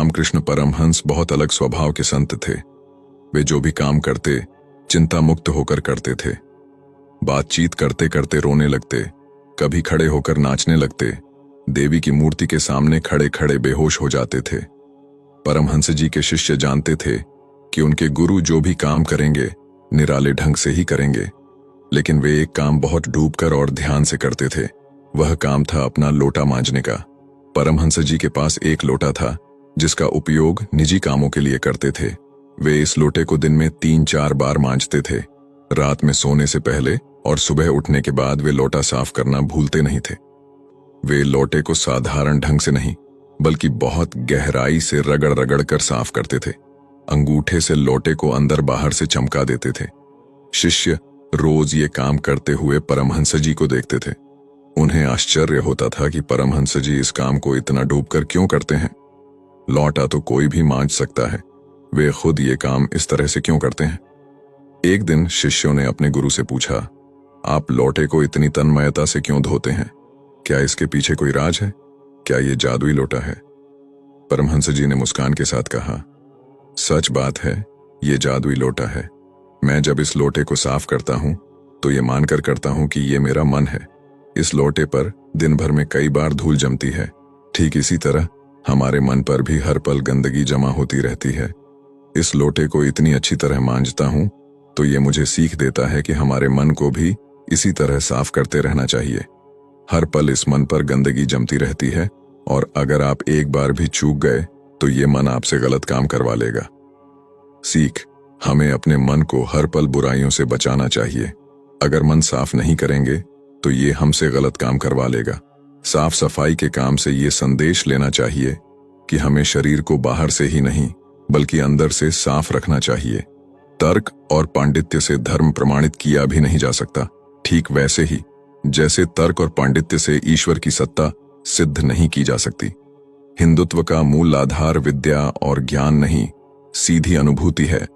रामकृष्ण परमहंस बहुत अलग स्वभाव के संत थे। वे जो भी काम करते चिंता मुक्त होकर करते थे। बातचीत करते करते रोने लगते, कभी खड़े होकर नाचने लगते, देवी की मूर्ति के सामने खड़े खड़े बेहोश हो जाते थे। परमहंस जी के शिष्य जानते थे कि उनके गुरु जो भी काम करेंगे निराले ढंग से ही करेंगे, लेकिन वे एक काम बहुत डूबकर और ध्यान से करते थे। वह काम था अपना लोटा मांजने का। परमहंस जी के पास एक लोटा था जिसका उपयोग निजी कामों के लिए करते थे। वे इस लोटे को दिन में 3-4 बार मांजते थे। रात में सोने से पहले और सुबह उठने के बाद वे लोटा साफ करना भूलते नहीं थे। वे लोटे को साधारण ढंग से नहीं बल्कि बहुत गहराई से रगड़ रगड़ कर साफ करते थे। अंगूठे से लोटे को अंदर बाहर से चमका देते थे। शिष्य रोज ये काम करते हुए परमहंस जी को देखते थे। उन्हें आश्चर्य होता था कि परमहंस जी इस काम को इतना डूबकर क्यों करते हैं। लोटा तो कोई भी मांज सकता है, वे खुद ये काम इस तरह से क्यों करते हैं। एक दिन शिष्यों ने अपने गुरु से पूछा, आप लोटे को इतनी तन्मयता से क्यों धोते हैं? क्या इसके पीछे कोई राज है? क्या ये जादुई लोटा है? परमहंस जी ने मुस्कान के साथ कहा, सच बात है, ये जादुई लोटा है। मैं जब इस लोटे को साफ करता हूं तो ये मानकर करता हूं कि ये मेरा मन है। इस लोटे पर दिन भर में कई बार धूल जमती है। ठीक इसी तरह हमारे मन पर भी हर पल गंदगी जमा होती रहती है। इस लोटे को इतनी अच्छी तरह मांजता हूं तो ये मुझे सीख देता है कि हमारे मन को भी इसी तरह साफ करते रहना चाहिए। हर पल इस मन पर गंदगी जमती रहती है और अगर आप एक बार भी चूक गए तो ये मन आपसे गलत काम करवा लेगा। सीख, हमें अपने मन को हर पल बुराइयों से बचाना चाहिए। अगर मन साफ नहीं करेंगे तो ये हमसे गलत काम करवा लेगा। साफ सफाई के काम से ये संदेश लेना चाहिए कि हमें शरीर को बाहर से ही नहीं बल्कि अंदर से साफ रखना चाहिए। तर्क और पांडित्य से धर्म प्रमाणित किया भी नहीं जा सकता, ठीक वैसे ही जैसे तर्क और पांडित्य से ईश्वर की सत्ता सिद्ध नहीं की जा सकती। हिंदुत्व का मूल आधार विद्या और ज्ञान नहीं, सीधी अनुभूति है।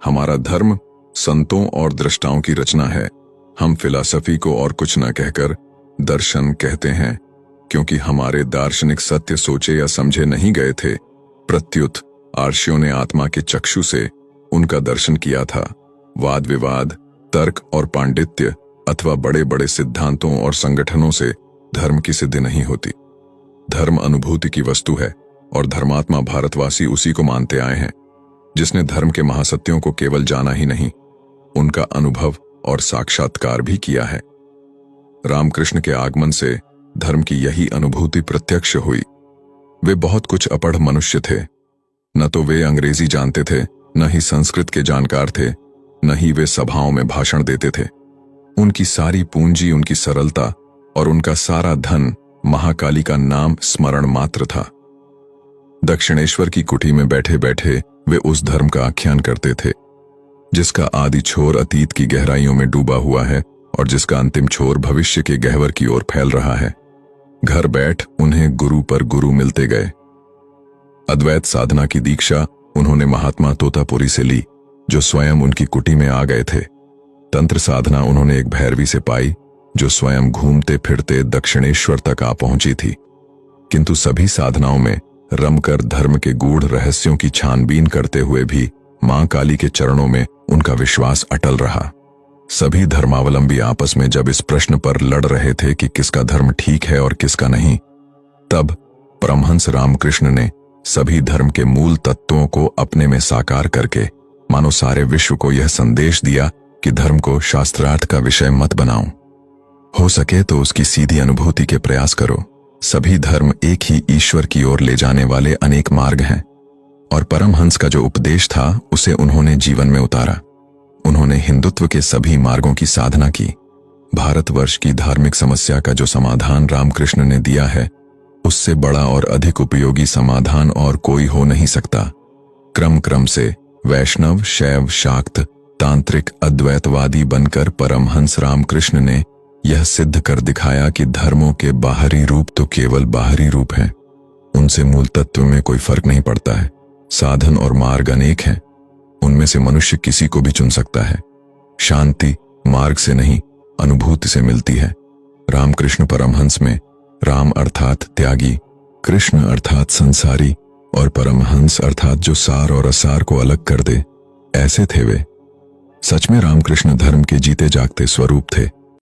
हमारा धर्म संतों और दृष्टाओं की रचना है। हम फिलॉसफी को और कुछ न कहकर दर्शन कहते हैं, क्योंकि हमारे दार्शनिक सत्य सोचे या समझे नहीं गए थे। प्रत्युत आर्षियों ने आत्मा के चक्षु से उनका दर्शन किया था। वाद विवाद, तर्क और पांडित्य अथवा बड़े बड़े सिद्धांतों और संगठनों से धर्म की सिद्धि नहीं होती। धर्म अनुभूति की वस्तु है और धर्मात्मा भारतवासी उसी को मानते आए हैं जिसने धर्म के महासत्यों को केवल जाना ही नहीं, उनका अनुभव और साक्षात्कार भी किया है। रामकृष्ण के आगमन से धर्म की यही अनुभूति प्रत्यक्ष हुई। वे बहुत कुछ अपढ़ मनुष्य थे। न तो वे अंग्रेजी जानते थे, न ही संस्कृत के जानकार थे, न ही वे सभाओं में भाषण देते थे। उनकी सारी पूंजी, उनकी सरलता और उनका सारा धन महाकाली का नाम स्मरण मात्र था। दक्षिणेश्वर की कुटी में बैठे बैठे वे उस धर्म का आख्यान करते थे जिसका आदि छोर अतीत की गहराइयों में डूबा हुआ है और जिसका अंतिम छोर भविष्य के गहवर की ओर फैल रहा है। घर बैठ उन्हें गुरु पर गुरु मिलते गए। अद्वैत साधना की दीक्षा उन्होंने महात्मा तोतापुरी से ली जो स्वयं उनकी कुटी में आ गए थे। तंत्र साधना उन्होंने एक भैरवी से पाई जो स्वयं घूमते फिरते दक्षिणेश्वर तक आ पहुंची थी। किंतु सभी साधनाओं में रमकर धर्म के गूढ़ रहस्यों की छानबीन करते हुए भी मां काली के चरणों में उनका विश्वास अटल रहा। सभी धर्मावलंबी आपस में जब इस प्रश्न पर लड़ रहे थे कि किसका धर्म ठीक है और किसका नहीं, तब परमहंस रामकृष्ण ने सभी धर्म के मूल तत्वों को अपने में साकार करके मानो सारे विश्व को यह संदेश दिया कि धर्म को शास्त्रार्थ का विषय मत बनाओ। हो सके तो उसकी सीधी अनुभूति के प्रयास करो। सभी धर्म एक ही ईश्वर की ओर ले जाने वाले अनेक मार्ग हैं और परमहंस का जो उपदेश था उसे उन्होंने जीवन में उतारा। उन्होंने हिंदुत्व के सभी मार्गों की साधना की। भारतवर्ष की धार्मिक समस्या का जो समाधान रामकृष्ण ने दिया है उससे बड़ा और अधिक उपयोगी समाधान और कोई हो नहीं सकता। क्रम क्रम से वैष्णव, शैव, शाक्त, तांत्रिक, अद्वैतवादी बनकर परमहंस रामकृष्ण ने यह सिद्ध कर दिखाया कि धर्मों के बाहरी रूप तो केवल बाहरी रूप हैं, उनसे मूल तत्व में कोई फर्क नहीं पड़ता है। साधन और मार्ग अनेक हैं, उनमें से मनुष्य किसी को भी चुन सकता है। शांति मार्ग से नहीं अनुभूति से मिलती है। रामकृष्ण परमहंस में राम अर्थात त्यागी, कृष्ण अर्थात संसारी और परमहंस बैलेंस अर्थात जो सार और असार को अलग कर दे, ऐसे थे वे। सच में रामकृष्ण धर्म के जीते जागते स्वरूप थे।